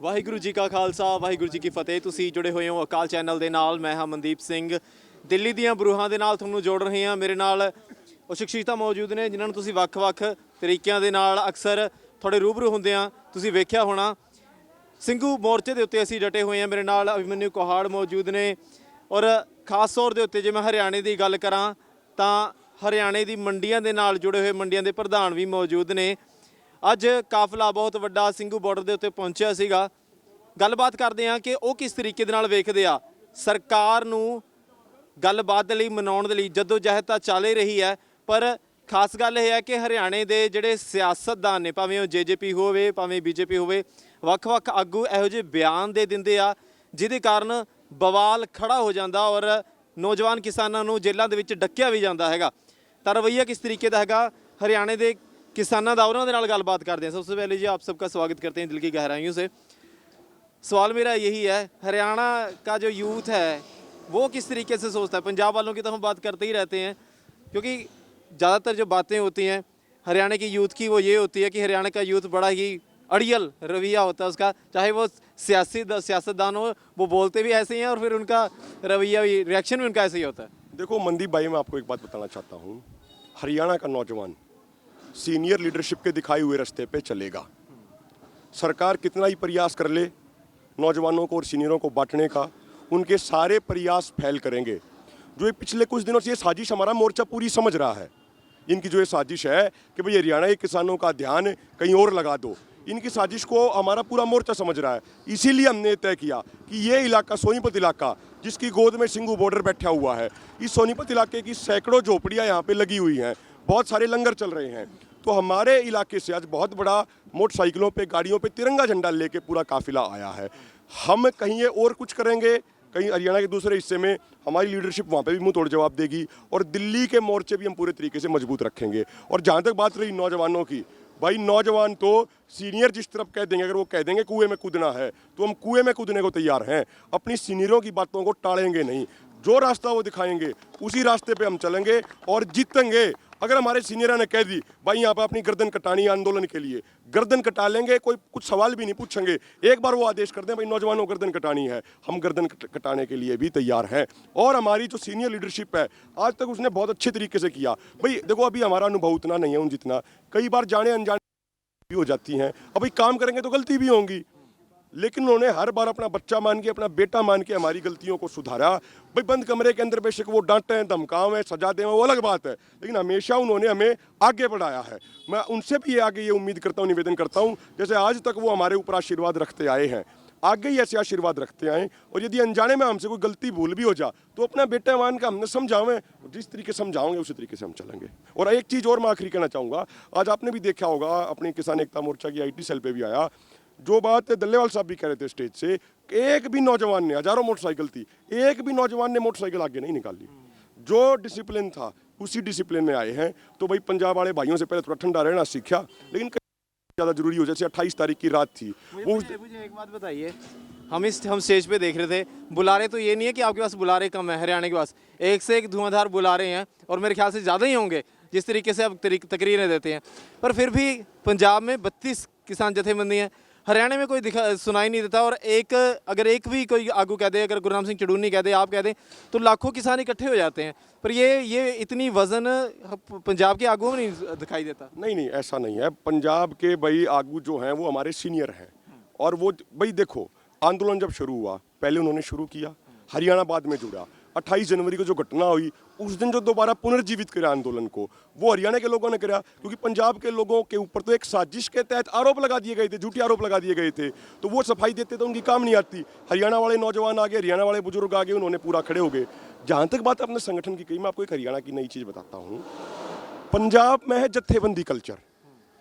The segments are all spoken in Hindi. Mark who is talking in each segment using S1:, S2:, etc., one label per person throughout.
S1: ਵਾਹਿਗੁਰੂ ਜੀ ਕਾ ਖਾਲਸਾ ਵਾਹਿਗੁਰੂ ਜੀ ਕੀ ਫਤਿਹ। ਤੁਸੀਂ ਜੁੜੇ ਹੋਏ ਹੋ ਅਕਾਲ ਚੈਨਲ ਦੇ ਨਾਲ। ਮੈਂ ਹਾਂ ਮਨਦੀਪ ਸਿੰਘ। ਦਿੱਲੀ ਦੀਆਂ ਬਰੂਹਾਂ ਦੇ ਨਾਲ ਤੁਹਾਨੂੰ ਜੋੜ ਰਹੇ ਹਾਂ। ਮੇਰੇ ਨਾਲ ਉਹ ਸ਼ਖਸੀਅਤਾਂ ਮੌਜੂਦ ਨੇ ਜਿਨ੍ਹਾਂ ਨੂੰ ਤੁਸੀਂ ਵੱਖ-ਵੱਖ ਤਰੀਕਿਆਂ ਦੇ ਨਾਲ ਅਕਸਰ ਤੁਹਾਡੇ ਰੂਬਰੂ ਹੁੰਦੇ ਆ ਤੁਸੀਂ ਵੇਖਿਆ ਹੋਣਾ। ਸਿੰਘੂ ਮੋਰਚੇ ਦੇ ਉੱਤੇ ਅਸੀਂ ਡਟੇ ਹੋਏ ਹਾਂ। ਮੇਰੇ ਨਾਲ ਅਭਿਮਨਿਊ ਕੋਹਾੜ ਮੌਜੂਦ ਨੇ ਔਰ ਖਾਸ ਤੌਰ ਦੇ ਉੱਤੇ ਜੇ ਮੈਂ ਹਰਿਆਣੇ ਦੀ ਗੱਲ ਕਰਾਂ ਤਾਂ ਹਰਿਆਣੇ ਦੀ ਮੰਡੀਆਂ ਦੇ ਨਾਲ ਜੁੜੇ ਹੋਏ ਮੰਡੀਆਂ ਦੇ ਪ੍ਰਧਾਨ ਵੀ ਮੌਜੂਦ ਨੇ। ਅੱਜ ਕਾਫਲਾ ਬਹੁਤ ਵੱਡਾ ਸਿੰਘੂ ਬਾਰਡਰ ਦੇ ਉੱਤੇ ਪਹੁੰਚਿਆ ਸੀਗਾ। ਗੱਲਬਾਤ ਕਰਦੇ ਹਾਂ ਕਿ ਉਹ ਕਿਸ ਤਰੀਕੇ ਦੇ ਨਾਲ ਵੇਖਦੇ ਆ ਸਰਕਾਰ ਨੂੰ। ਗੱਲਬਾਤ ਦੇ ਲਈ ਮਨਾਉਣ ਦੇ ਲਈ ਜਦੋਂ ਜਹਿਦ ਤਾਂ ਚੱਲ ਹੀ ਰਹੀ ਹੈ, ਪਰ ਖਾਸ ਗੱਲ ਇਹ ਹੈ ਕਿ ਹਰਿਆਣੇ ਦੇ ਜਿਹੜੇ ਸਿਆਸਤਦਾਨ ਨੇ, ਭਾਵੇਂ ਉਹ JJP ਹੋਵੇ ਭਾਵੇਂ BJP ਹੋਵੇ, ਵੱਖ-ਵੱਖ ਆਗੂ ਇਹੋ ਜਿਹੇ ਬਿਆਨ ਦੇ ਦਿੰਦੇ ਆ ਜਿਹਦੇ ਕਾਰਨ ਬਵਾਲ ਖੜਾ ਹੋ ਜਾਂਦਾ ਔਰ ਨੌਜਵਾਨ ਕਿਸਾਨਾਂ ਨੂੰ ਜੇਲ੍ਹਾਂ ਦੇ ਵਿੱਚ ਡੱਕਿਆ ਵੀ ਜਾਂਦਾ ਹੈਗਾ। ਤਾਂ ਰਵੱਈਆ ਕਿਸ ਤਰੀਕੇ ਦਾ ਹੈਗਾ हरियाणा के किसानों का, उन्होंने नाल गलबात करते हैं। सबसे पहले जी आप सबका स्वागत करते हैं दिल की गहराइयों से। सवाल मेरा यही है, हरियाणा का जो यूथ है वो किस तरीके से सोचता है? पंजाब वालों की तो हम बात करते ही रहते हैं क्योंकि ज़्यादातर जो बातें होती हैं हरियाणा की यूथ की वो ये होती है कि हरियाणा का यूथ बड़ा ही अड़ियल रवैया होता है उसका, चाहे वो सियासतदान हो वो बोलते भी ऐसे ही हैं और फिर उनका रवैया भी, रिएक्शन भी उनका ऐसे ही होता है।
S2: देखो मनदीप भाई, मैं आपको एक बात बताना चाहता हूँ। हरियाणा का नौजवान सीनियर लीडरशिप के दिखाए हुए रास्ते पे चलेगा। सरकार कितना ही प्रयास कर ले नौजवानों को और सीनियरों को बांटने का, उनके सारे प्रयास फैल करेंगे। जो ये पिछले कुछ दिनों से ये साजिश हमारा मोर्चा पूरी समझ रहा है। इनकी जो ये साजिश है कि भाई हरियाणा के किसानों का ध्यान कहीं और लगा दो, इनकी साजिश को हमारा पूरा मोर्चा समझ रहा है। इसीलिए हमने तय किया कि ये इलाका सोनीपत इलाका जिसकी गोद में ਸਿੰਘੂ बॉर्डर बैठा हुआ है, इस सोनीपत इलाके की सैकड़ों झोपड़ियाँ यहाँ पे लगी हुई हैं, बहुत सारे लंगर चल रहे हैं। तो हमारे इलाके से आज बहुत बड़ा मोटरसाइकिलों पे, गाड़ियों पे तिरंगा झंडा लेके पूरा काफिला आया है। हम कहीं ये और कुछ करेंगे, कहीं हरियाणा के दूसरे हिस्से में हमारी लीडरशिप वहाँ पे भी मुंह तोड़ जवाब देगी और दिल्ली के मोर्चे भी हम पूरे तरीके से मजबूत रखेंगे। और जहाँ तक बात रही नौजवानों की, भाई नौजवान तो सीनियर जिस तरफ कह देंगे, अगर वो कह देंगे कुएं में कूदना है तो हम कुएं में कूदने को तैयार हैं। अपनी सीनियरों की बातों को टालेंगे नहीं, जो रास्ता वो दिखाएंगे उसी रास्ते पे हम चलेंगे और जीतेंगे। अगर हमारे सीनियरों ने कह दी भाई यहाँ पर अपनी गर्दन कटानी है आंदोलन के लिए, गर्दन कटा लेंगे, कोई कुछ सवाल भी नहीं पूछेंगे। एक बार वो आदेश कर दें भाई नौजवानों को गर्दन कटानी है, हम गर्दन कटाने के लिए भी तैयार हैं। और हमारी जो सीनियर लीडरशिप है आज तक उसने बहुत अच्छे तरीके से किया। भाई देखो अभी हमारा अनुभव उतना नहीं है उन जितना, कई बार जाने अनजाने भी हो जाती हैं। अब भाई काम करेंगे तो गलती भी होंगी, लेकिन उन्होंने हर बार अपना बच्चा मान के, अपना बेटा मान के हमारी गलतियों को सुधारा। भाई बंद कमरे के अंदर बेशक वो डांटें, धमकावें, सजा दें, वो अलग बात है, लेकिन हमेशा उन्होंने हमें आगे बढ़ाया है। मैं उनसे भी आगे ये उम्मीद करता हूँ, निवेदन करता हूँ, जैसे आज तक वो हमारे ऊपर आशीर्वाद रखते आए हैं, आगे ही ऐसे आशीर्वाद रखते आए। और यदि अनजाने में हमसे कोई गलती भूल भी हो जा तो अपना बेटा मान के हमने समझावें, जिस तरीके समझाओगे उसी तरीके से हम चलेंगे। और एक चीज़ और मैं आखिरी कहना चाहूँगा, आज आपने भी देखा होगा अपनी किसान एकता मोर्चा की IT सेल पे भी आया, जो बात दल्लेवाल साहब भी कह रहे थे स्टेज से, एक भी नौजवान ने, हजारों मोटरसाइकिल थी, एक भी नौजवान ने मोटरसाइकिल आगे नहीं निकाली। जो डिसिप्लिन था उसी डिसिप्लिन में आए हैं। तो भाई पंजाब वाले भाइयों से पहले थोड़ा ठंडा रहना सीखा, लेकिन ज़्यादा जरूरी हो, जैसे 28 तारीख की रात थी।
S1: मुझे एक बात बताइए, हम स्टेज पे देख रहे थे, बुलारे तो ये नहीं है कि आपके पास बुलारे कम है, हरियाणा के पास एक से एक धुआंधार बुलारे हैं और मेरे ख्याल से ज़्यादा ही होंगे जिस तरीके से आप तकरीरें देते हैं। पर फिर भी पंजाब में 32 किसान जथेबंदी हैं, हरियाणा में कोई सुनाई नहीं देता। और अगर एक भी कोई आगू कह दे, अगर गुरनाम सिंह चड़ूनी कह दे, आप कह दें, तो लाखों किसान इकट्ठे हो जाते हैं। पर ये इतनी वजन पंजाब के आगुओं में नहीं दिखाई देता।
S2: नहीं, ऐसा नहीं है। पंजाब के भाई आगू जो हैं वो हमारे सीनियर हैं। और वो भाई देखो, आंदोलन जब शुरू हुआ पहले उन्होंने शुरू किया, हरियाणा बाद में जुड़ा। 28 जनवरी को जो घटना हुई उस दिन जो दोबारा पुनर्जीवित करा आंदोलन को, वो हरियाणा के लोगों ने करा, क्योंकि पंजाब के लोगों के ऊपर तो एक साजिश के तहत आरोप लगा दिए गए थे, झूठे आरोप लगा दिए गए थे। तो वो सफाई देते तो उनकी काम नहीं आती। हरियाणा वाले नौजवान आ गए, हरियाणा वाले बुजुर्ग आ गए, उन्होंने पूरा खड़े हो गए। जहाँ तक बात अपने संगठन की कही, मैं आपको एक हरियाणा की नई चीज़ बताता हूँ। पंजाब में है जत्थेबंदी कल्चर,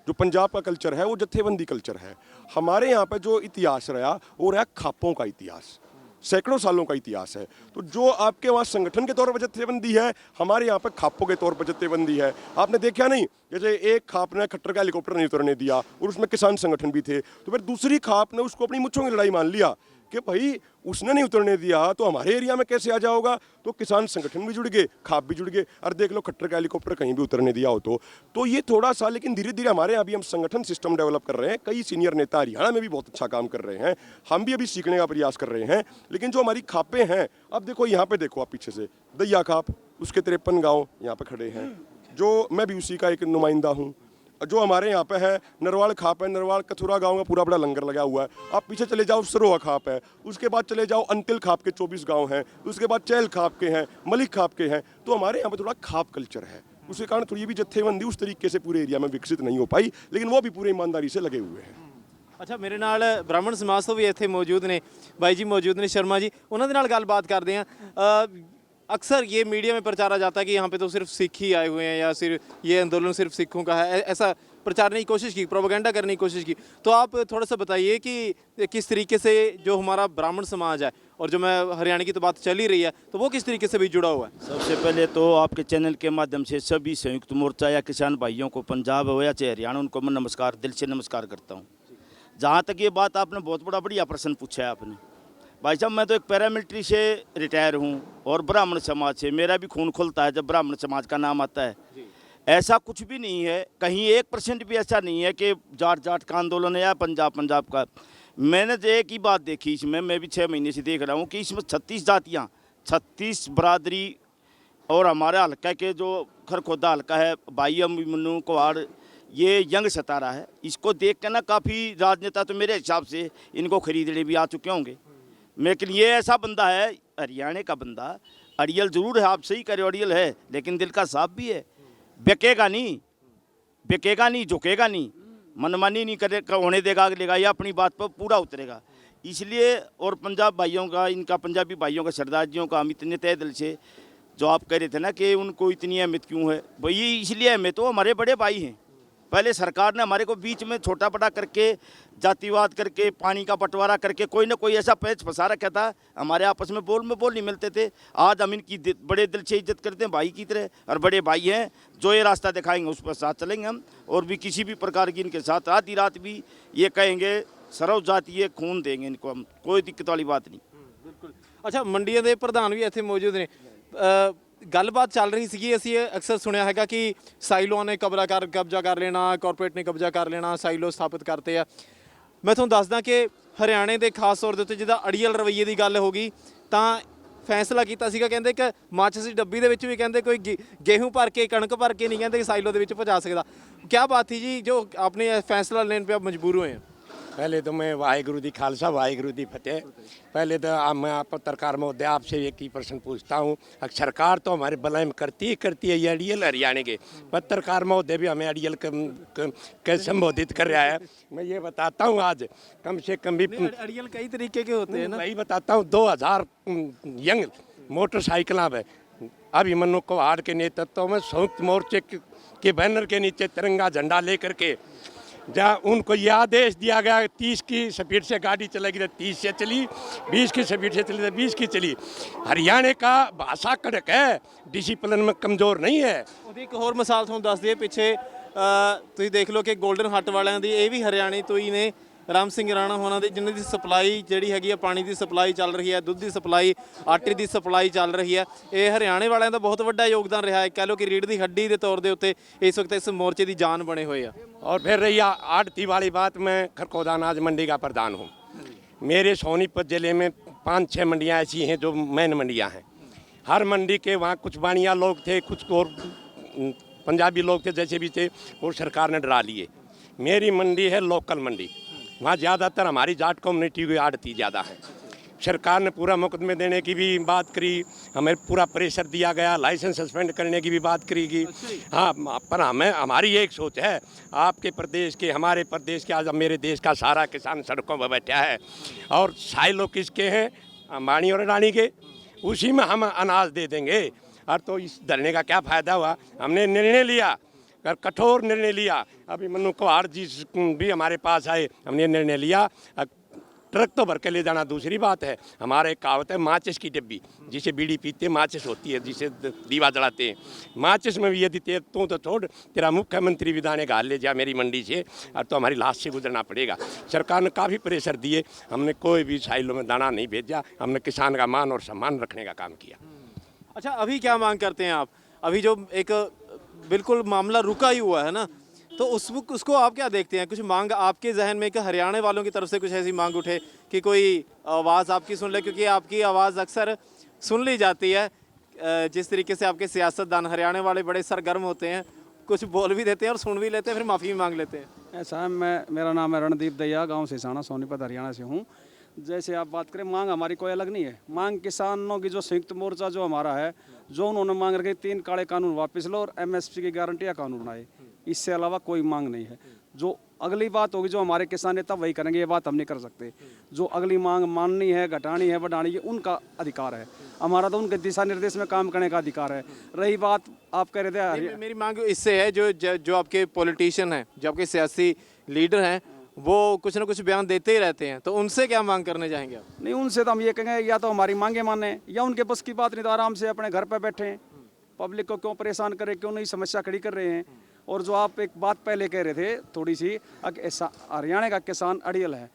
S2: जो पंजाब का कल्चर है वो जत्थेबंदी कल्चर है। हमारे यहाँ पे जो इतिहास रहा वो रहा खापों का इतिहास, सैकड़ों सालों का इतिहास है। तो जो आपके वहाँ संगठन के तौर पर जत्थेबंदी है, हमारे यहाँ पर खापों के तौर पर जत्थेबंदी है। आपने देखा नहीं, जैसे एक खाप ने खट्टर का हेलीकॉप्टर नहीं उतरने दिया और उसमें किसान संगठन भी थे, तो फिर दूसरी खाप ने उसको अपनी मुच्छों की लड़ाई मान लिया कि भाई उसने नहीं उतरने दिया तो हमारे एरिया में कैसे आ जाओगा। तो किसान संगठन भी जुड़ गए, खाप भी जुड़ गए। और देख लो खट्टर का हेलीकॉप्टर कहीं भी उतरने दिया हो तो ये थोड़ा सा, लेकिन धीरे धीरे हमारे यहाँ भी हम संगठन सिस्टम डेवलप कर रहे हैं। कई सीनियर नेता हरियाणा में भी बहुत अच्छा काम कर रहे हैं, हम भी अभी सीखने का प्रयास कर रहे हैं। लेकिन जो हमारी खापें हैं, अब देखो यहाँ पे देखो आप पीछे से दैया खाप, उसके 53 गाँव यहाँ पे खड़े हैं, जो मैं भी उसी का एक नुमाइंदा हूँ। जो हमारे यहाँ पे है नरवाल खाप है, नरवाल कथुरा गांव का पूरा बड़ा लंगर लगा हुआ है। आप पीछे चले जाओ सरोहा खाप है, उसके बाद चले जाओ अंतिल खाप के 24 गांव हैं, उसके बाद चैल खाप के हैं, मलिक खाप के हैं। तो हमारे यहाँ पे थोड़ा खाप कल्चर है, उसके कारण थोड़ी भी जत्थेबंदी उस तरीके से पूरे एरिया में विकसित नहीं हो पाई, लेकिन वो भी पूरी ईमानदारी से लगे हुए हैं।
S1: ਅੱਛਾ ਮੇਰੇ ਨਾਲ ਬ੍ਰਾਹਮਣ ਸਮਾਜ ਤੋਂ ਵੀ ਇੱਥੇ ਮੌਜੂਦ ਨੇ ਬਾਈ ਜੀ, ਮੌਜੂਦ ਨੇ ਸ਼ਰਮਾ जी, ਉਹਨਾਂ ਦੇ ਨਾਲ ਗੱਲਬਾत करते हैं। अक्सर ये मीडिया में प्रचारा जाता है कि यहाँ पे तो सिर्फ सिख ही आए हुए हैं या सिर्फ ये आंदोलन सिर्फ सिखों का है, ऐसा प्रचारने की कोशिश की, प्रोपेगेंडा करने की कोशिश की। तो आप थोड़ा सा बताइए कि किस तरीके से जो हमारा ब्राह्मण समाज है और जो मैं हरियाणा की तो बात चल ही रही है, तो वो किस तरीके से भी जुड़ा हुआ है।
S3: सबसे पहले तो आपके चैनल के माध्यम से सभी संयुक्त मोर्चा या किसान भाइयों को, पंजाब हो या चाहे हरियाणा, उनको मैं नमस्कार, दिल से नमस्कार करता हूँ। जहाँ तक ये बात आपने बहुत बढ़िया प्रश्न पूछा है आपने भाई साहब, मैं तो एक पैरामिलिट्री से रिटायर हूँ और ब्राह्मण समाज से, मेरा भी खून खुलता है जब ब्राह्मण समाज का नाम आता है। ऐसा कुछ भी नहीं है, कहीं 1% भी ऐसा नहीं है कि जाट जाट का आंदोलन है या पंजाब का। मैंने तो एक ही बात देखी इसमें, मैं भी 6 महीने से देख रहा हूँ कि इसमें 36 जातियाँ, 36 बरादरी और हमारे हल्का के जो खरखोदा हल्का है, भाई मनु कुहाड़, ये यंग सतारा है। इसको देख के ना काफ़ी राजनेता तो मेरे हिसाब से इनको खरीदने भी आ चुके होंगे। लेकिन ये ऐसा बंदा है, हरियाणा का बंदा, अड़ियल जरूर है, आप सही करे अड़ियल है, लेकिन दिल का साफ भी है। बिकेगा नहीं, झुकेगा नहीं, मनमानी नहीं करे होने देगा, लेगा या अपनी बात पर पूरा उतरेगा। इसलिए और पंजाब भाइयों का, इनका पंजाबी भाइयों का, सरदार जियों का हम इतने तय दिल से, जो आप कह रहे थे ना कि उनको इतनी अहमियत क्यों है, भाई इसलिए अहमियत, वो हमारे बड़े भाई हैं। पहले सरकार ने हमारे को बीच में छोटा बड़ा करके, जातिवाद करके, पानी का बंटवारा करके कोई ना कोई ऐसा पैच फंसा रखा था, हमारे आपस में बोल नहीं मिलते थे। आज हम इनकी बड़े दिल से इज्जत करते हैं, भाई की तरह, और बड़े भाई हैं। जो ये रास्ता दिखाएंगे उस पर साथ चलेंगे हम, और भी किसी भी प्रकार की इनके साथ आधी रात भी ये कहेंगे सरव जाति, ये खून देंगे इनको हम, कोई दिक्कत वाली बात नहीं।
S1: बिल्कुल। अच्छा, ਮੰਡੀਆਂ ਦੇ ਪ੍ਰਧਾਨ ਵੀ ਇੱਥੇ ਮੌਜੂਦ ਨੇ। ਗੱਲਬਾਤ ਚੱਲ ਰਹੀ ਸੀਗੀ, ਅਸੀਂ ਇਹ ਅਕਸਰ ਸੁਣਿਆ ਹੈਗਾ ਕਿ ਸਾਈਲੋਆਂ ਨੇ ਕਬਜ਼ਾ ਕਰ ਲੈਣਾ, ਕਾਰਪੋਰੇਟ ਨੇ ਕਬਜ਼ਾ ਕਰ ਲੈਣਾ, ਸਾਈਲੋ ਸਥਾਪਿਤ ਕਰਤੇ ਆ। ਮੈਂ ਤੁਹਾਨੂੰ ਦੱਸਦਾ ਕਿ ਹਰਿਆਣੇ ਦੇ ਖਾਸ ਤੌਰ ਦੇ ਉੱਤੇ ਜਿਹਦਾ ਅੜੀਅਲ ਰਵੱਈਏ ਦੀ ਗੱਲ ਹੋ ਗਈ, ਤਾਂ ਫੈਸਲਾ ਕੀਤਾ ਸੀਗਾ, ਕਹਿੰਦੇ ਕਿ ਮਾਚਿਸ ਦੀ ਡੱਬੀ ਦੇ ਵਿੱਚ ਵੀ ਕਹਿੰਦੇ ਕੋਈ गेहूं ਭਰ ਕੇ, ਕਣਕ ਭਰ ਕੇ ਨਹੀਂ ਕਹਿੰਦੇ ਸਾਈਲੋ ਦੇ ਵਿੱਚ ਪਹੁੰਚਾ ਸਕਦਾ। क्या बात थी जी जो आपने फैसला लेने पे आप मजबूर हुए हैं?
S4: पहले तो मैं वाहिगुरु दी खालसा वाहिगुरु दी फतेह। पहले तो मैं पत्रकार महोदय आपसे एक ही प्रश्न पूछता हूँ, सरकार तो हमारे बलैम करती है ये अड़ियल हरियाणा के पत्रकार महोदय भी हमें अड़ियल के संबोधित कर रहा है। मैं ये बताता हूँ, आज कम से कम भी
S1: अड़ियल कई तरीके के होते हैं ना,
S4: वही बताता हूँ। 2000 यंग मोटरसाइकिल है अभी मनु कुहाड़ के नेतृत्व में संयुक्त मोर्चे के बैनर के नीचे तिरंगा झंडा लेकर के, जहाँ उनको यह आदेश दिया गया 30 की स्पीड से गाड़ी चलेगी तो 30 से चली, 20 की स्पीड से चली तो 20 की चली। हरियाणा का भाषा कड़क है, डिसिप्लिन में कमज़ोर नहीं है।
S1: ਉਹਦੀ ਇੱਕ ਹੋਰ ਮਿਸਾਲ ਤੁਹਾਨੂੰ ਦੱਸ ਦਈਏ, ਪਿੱਛੇ ਤੁਸੀਂ ਦੇਖ ਲਓ ਕਿ 골ਡਨ ਹੱਟ ਵਾਲਿਆਂ ਦੀ, ਇਹ ਵੀ ਹਰਿਆਣੇ ਤੋਂ ਹੀ ਨੇ, ਰਾਮ ਸਿੰਘ ਰਾਣਾ ਹੋਣਾ ਦੀ, ਜਿਨ੍ਹਾਂ ਦੀ ਸਪਲਾਈ ਜਿਹੜੀ ਹੈਗੀ ਆ, ਪਾਣੀ ਦੀ ਸਪਲਾਈ ਚੱਲ ਰਹੀ ਹੈ, ਦੁੱਧ ਦੀ ਸਪਲਾਈ, ਆਟੇ ਦੀ ਸਪਲਾਈ ਚੱਲ ਰਹੀ ਹੈ। ਇਹ ਹਰਿਆਣੇ ਵਾਲਿਆਂ ਦਾ ਬਹੁਤ ਵੱਡਾ ਯੋਗਦਾਨ ਰਿਹਾ ਹੈ, ਕਹਿ ਲਓ ਕਿ ਰੀੜ੍ਹ ਦੀ ਹੱਡੀ ਦੇ ਤੌਰ ਦੇ ਉੱਤੇ ਇਸ ਵਕਤ ਇਸ ਮੋਰਚੇ ਦੀ ਜਾਨ ਬਣੇ ਹੋਏ ਆ।
S4: और फिर रही आड़ती वाली बात, मैं खरखोदा अनाज मंडी का प्रधान हूँ। मेरे सोनीपत ज़िले में 5-6 मंडियाँ ऐसी हैं जो मेन मंडियाँ हैं। हर मंडी के वहाँ कुछ बानिया लोग थे, कुछ और पंजाबी लोग थे, जैसे भी थे, और सरकार ने डरा लिए। मेरी मंडी है लोकल मंडी, वहाँ ज़्यादातर हमारी जाट कम्युनिटी की आड़ती ज़्यादा है। सरकार ने पूरा मुकदमे देने की भी बात करी, हमें पूरा प्रेशर दिया गया, लाइसेंस सस्पेंड करने की भी बात करी गई। हाँ, पर हमारी एक सोच है, आपके प्रदेश के, हमारे प्रदेश के, आज मेरे देश का सारा किसान सड़कों पर बैठा है, और साइलो किसके हैं? अंबानी और अडानी के, उसी में हम अनाज दे देंगे। और तो इस धरने का क्या फ़ायदा हुआ? हमने निर्णय लिया, और कठोर निर्णय लिया। अभी मनु कुहाड़ जी भी हमारे पास आए, हमने निर्णय लिया ट्रक तो भर के ले जाना दूसरी बात है। हमारा एक कहावत है, माचिस की डिब्बी, जिसे बीड़ी पीते माचिस होती है, जिसे दीवा जलाते हैं, माचिस में भी यदि तू तो छोड़, तेरा मुख्यमंत्री भी दाने घाल ले जा मेरी मंडी से, और तो हमारी लाश से गुजरना पड़ेगा। सरकार ने काफ़ी प्रेशर दिए, हमने कोई भी साइलों में दाना नहीं भेजा, हमने किसान का मान और सम्मान रखने का काम किया।
S1: अच्छा, अभी क्या मांग करते हैं आप? अभी जो एक बिल्कुल मामला रुका ही हुआ है ना, तो उसको आप क्या देखते हैं? कुछ मांग आपके जहन में कि हरियाणा वालों की तरफ से कुछ ऐसी मांग उठे कि कोई आवाज़ आपकी सुन ले? क्योंकि आपकी आवाज़ अक्सर सुन ली जाती है। जिस तरीके से आपके सियासतदान हरियाणा वाले बड़े सरगर्म होते हैं, कुछ बोल भी देते हैं और सुन भी लेते हैं, फिर माफ़ी भी मांग लेते हैं।
S5: ऐसा है, मेरा नाम है रणदीप दैया, गांव सिसाना, सोनीपत, हरियाणा से हूँ। जैसे आप बात करें, मांग हमारी कोई अलग नहीं है। मांग किसानों की जो संयुक्त मोर्चा जो हमारा है, जो उन्होंने मांग रखी 3 काले कानून वापस लो और MSP की गारंटी या कानून बनाए, इससे अलावा कोई मांग नहीं है। जो अगली बात होगी जो हमारे किसान नेता वही करेंगे, ये बात हम नहीं कर सकते। जो अगली मांग माननी है, घटानी है, बढ़ानी है, उनका अधिकार है। हमारा तो उनके दिशा निर्देश में काम करने का अधिकार है। रही बात आप कह रहे थे,
S1: मेरी मांग इससे है, जो आपके पॉलिटिशियन हैं, जो आपके सियासी लीडर हैं, वो कुछ ना कुछ बयान देते ही रहते हैं, तो उनसे क्या मांग करने चाहेंगे आप?
S5: नहीं, उनसे तो हम ये कहेंगे या तो हमारी मांगे माने, या उनके बस की बात नहीं तो आराम से अपने घर पे बैठे हैं। पब्लिक को क्यों परेशान करें, क्यों नहीं समस्या खड़ी कर रहे हैं। और जो आप एक बात पहले कह रहे थे थोड़ी सी, हरियाणा का किसान अड़ियल है,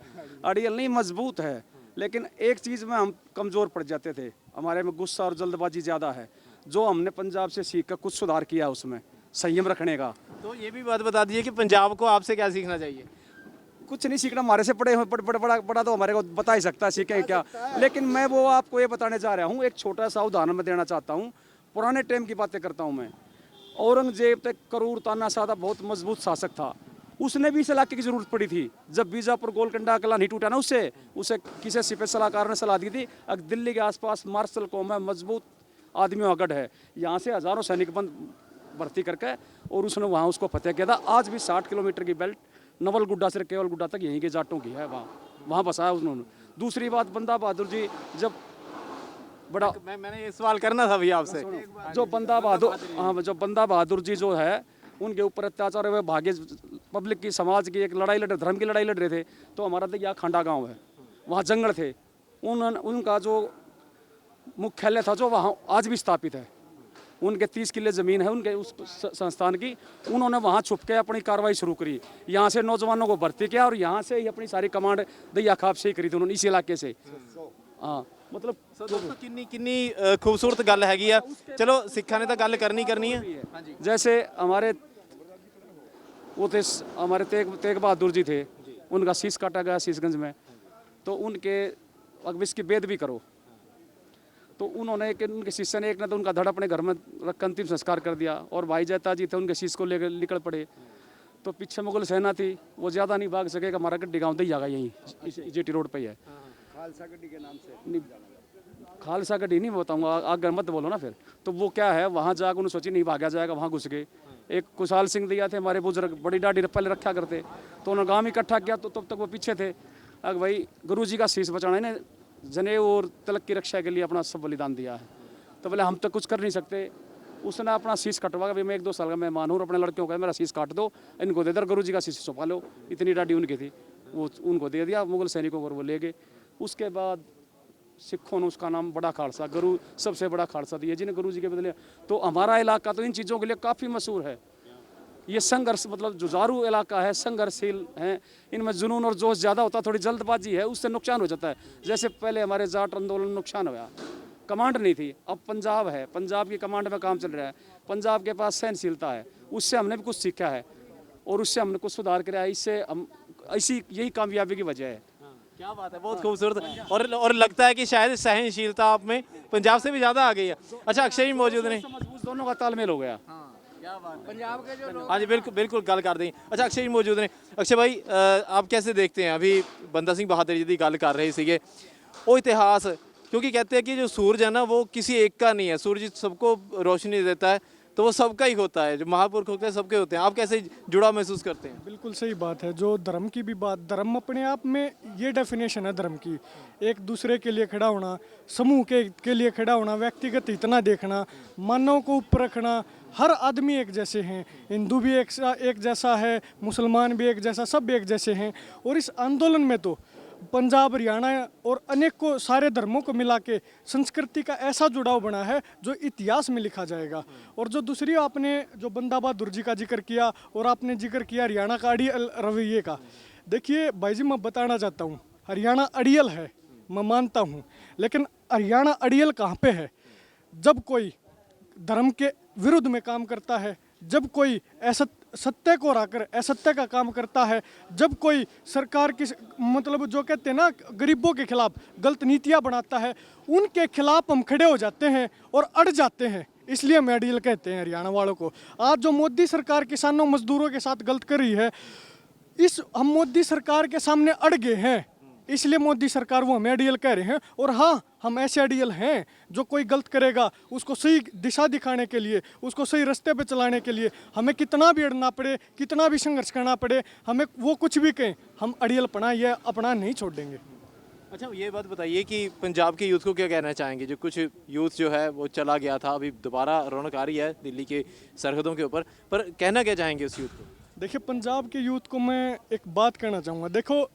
S5: अड़ियल नहीं मजबूत है, लेकिन एक चीज़ में हम कमज़ोर पड़ जाते थे, हमारे में गुस्सा और जल्दबाजी ज़्यादा है। जो हमने पंजाब से सीख कर कुछ सुधार किया उसमें संयम रखने का।
S1: तो ये भी बात बता दीजिए कि पंजाब को आपसे क्या सीखना चाहिए?
S5: कुछ नहीं सीखना, हमारे से पढ़े हुए बड़ा तो हमारे को बता ही सकता है सीखें क्या। लेकिन मैं वो आपको ये बताने जा रहा हूँ, एक छोटा सा उदाहरण मैं देना चाहता हूँ। पुराने टाइम की बातें करता हूँ मैं। औरंगजेब तक करूर तानाशाह बहुत मजबूत शासक था, उसने भी इस इलाके की जरूरत पड़ी थी। जब बीजापुर गोलकंडा किला नहीं टूटा ना, उसे किसी सिपह सलाहकार ने सलाह दी थी, अब दिल्ली के आसपास मार्शल कौम है, मजबूत आदमियों का गढ़ है, यहाँ से हज़ारों सैनिक बंद भर्ती करके, और उसने वहाँ उसको फतेह किया था। आज भी 60 किलोमीटर की बेल्ट नवलगुड्डा से केवलगुड्डा तक यहीं के जाटों की है, वहाँ बसाया उन्होंने। दूसरी बात, बंदा बहादुर जी जब बड़ा,
S1: मैंने ये सवाल करना था भैया आपसे।
S5: जो बंदा बहादुर, हाँ, जो बंदा बहादुर जी जो है, उनके ऊपर अत्याचार हुए, भाग्य पब्लिक की, समाज की एक लड़ाई लड़, धर्म की लड़ाई लड़ रहे थे। तो हमारा तो यहाँ खांडा गांव है, वहाँ जंगल थे, उनका जो मुख्यालय था जो वहाँ आज भी स्थापित है, उनके 30 किले ज़मीन है उनके उस संस्थान की। उन्होंने वहाँ छुप के अपनी कार्रवाई शुरू करी, यहाँ से नौजवानों को भर्ती किया, और यहाँ से ही अपनी सारी कमांड दैया खाप से ही करी थी उन्होंने, इस इलाके से। हाँ, मतलब
S1: दोस्तों किन्नी खूबसूरत गल हैगी आ। चलो, सिक्खा ने तो गल करनी है।
S5: जैसे हमारे वो थे, हमारे तेग बहादुर जी थे, उनका शीश काटा गया शीशगंज में, तो उनके अब इसकी वेद भी करो, तो उन्होंने उनके शिष्य ने एक ने तो उनका धड़ अपने घर में रख अंतिम संस्कार कर दिया, और भाई जैता जी थे, उनके शीश को लेकर निकल पड़े। तो पीछे मुगल सेना थी, वो ज़्यादा नहीं भाग सके, हमारा गड्डी गाँव दही जाएगा, यहीं GT रोड पर ही है। खालसा गड्डी के नाम से, खालसा गड्डी नहीं बताऊंगा, आगे मत बोलो ना फिर। तो वो क्या है, वहाँ जाकर उन्होंने सोची नहीं भागा जाएगा, वहाँ घुस गए। एक कुशाल सिंह दिया थे हमारे बुजुर्ग, बड़ी दाढ़ी पहले रखा करते, तो उन्होंने गाँव इकट्ठा किया, तो तब तक वो पीछे थे। अब भाई गुरु जी का शीश बचाना है ना, जनेऊ और तिलक की रक्षा के लिए अपना सब बलिदान दिया है, तो बोले हम तो कुछ कर नहीं सकते। उसने अपना शीश कटवा, भाई मैं 1-2 साल का मेहमान हूँ, अपने लड़कियों का मेरा शीश काट दो, इनको दे दर, गुरु जी का शीश छुपा लो। इतनी दाढ़ी उनकी थी, वो उनको दे दिया मुगल सैनिकों को, वो ले गए। उसके बाद सिखों ने उसका नाम बड़ा खालसा, गुरु सबसे बड़ा खालसा दिया जिन्हें गुरु जी के बदले। तो हमारा इलाका तो इन चीज़ों के लिए काफ़ी मशहूर है। ये संघर्ष, मतलब जुझारू इलाका है, संघर्षशील है, इनमें जुनून और जोश ज़्यादा होता है, थोड़ी जल्दबाजी है, उससे नुकसान हो जाता है। जैसे पहले हमारे जाट आंदोलन नुकसान हुआ, कमांड नहीं थी, अब पंजाब है, पंजाब की कमांड में काम चल रहा है, पंजाब के पास सहनशीलता है, उससे हमने भी कुछ सीखा है और उससे हमने कुछ सुधार किया है। इससे हम ऐसी यही कामयाबी की वजह है।
S1: क्या बात है, बहुत खूबसूरत। और लगता है कि शायद सहनशीलता आप में पंजाब से भी ज़्यादा आ गई है। अच्छा, अक्षय जी मौजूद ने,
S5: दोनों का तालमेल हो गया।
S1: पंजाब के जो लोग, हाँ जी, बिल्कुल गल कर दें। अच्छा, अक्षय जी मौजूद ने। अक्षय भाई, आप कैसे देखते हैं, अभी बंदा सिंह बहादुर जी की गल कर रहे थे, वो इतिहास, क्योंकि कहते हैं कि जो सूरज है ना, वो किसी एक का नहीं है, सूरज सबको रोशनी देता है, तो वो सबका ही होता है, जो महापुरुष होते हैं सबके होते हैं। आप कैसे जुड़ा महसूस करते हैं?
S6: बिल्कुल सही बात है। जो धर्म की भी बात, धर्म अपने आप में ये डेफिनेशन है धर्म की, एक दूसरे के लिए खड़ा होना, समूह के लिए खड़ा होना, व्यक्तिगत इतना देखना, मानव को ऊपर रखना। हर आदमी एक जैसे हैं, हिंदू भी एक जैसा है, मुसलमान भी एक जैसा, सब एक जैसे हैं। और इस आंदोलन में तो पंजाब हरियाणा और अनेकों सारे धर्मों को मिला के संस्कृति का ऐसा जुड़ाव बना है जो इतिहास में लिखा जाएगा। और जो दूसरी आपने जो बंदा बहादुर जी का जिक्र किया और आपने जिक्र किया हरियाणा का अड़ियल रवैये का, देखिए भाई जी मैं बताना चाहता हूँ, हरियाणा अड़ियल है मैं मानता हूँ, लेकिन हरियाणा अड़ियल कहाँ पे है? जब कोई धर्म के विरुद्ध में काम करता है, जब कोई ऐसा सत्य को हराकर असत्य का काम करता है, जब कोई सरकार की मतलब जो कहते हैं ना गरीबों के खिलाफ गलत नीतियां बनाता है, उनके खिलाफ हम खड़े हो जाते हैं और अड़ जाते हैं। इसलिए हम अड़ियल कहते हैं हरियाणा वालों को। आज जो मोदी सरकार किसानों मजदूरों के साथ गलत कर रही है, इस हम मोदी सरकार के सामने अड़ गए हैं, इसलिए मोदी सरकार वो हमें अड़ियल कह रहे हैं। और हाँ, हम ऐसे अड़ियल हैं जो कोई गलत करेगा उसको सही दिशा दिखाने के लिए, उसको सही रास्ते पे चलाने के लिए हमें कितना भी अड़ना पड़े, कितना भी संघर्ष करना पड़े, हमें वो कुछ भी कहें, हम अड़ियल पना ये अपना नहीं छोड़ेंगे।
S1: अच्छा ये बात बताइए कि पंजाब के यूथ को क्या कहना चाहेंगे? जो कुछ यूथ जो है वो चला गया था, अभी दोबारा रौनक आ रही है दिल्ली के सरहदों के ऊपर, पर कहना क्या चाहेंगे उस यूथ को?
S6: देखिए पंजाब के यूथ को मैं एक बात कहना चाहूँगा। देखो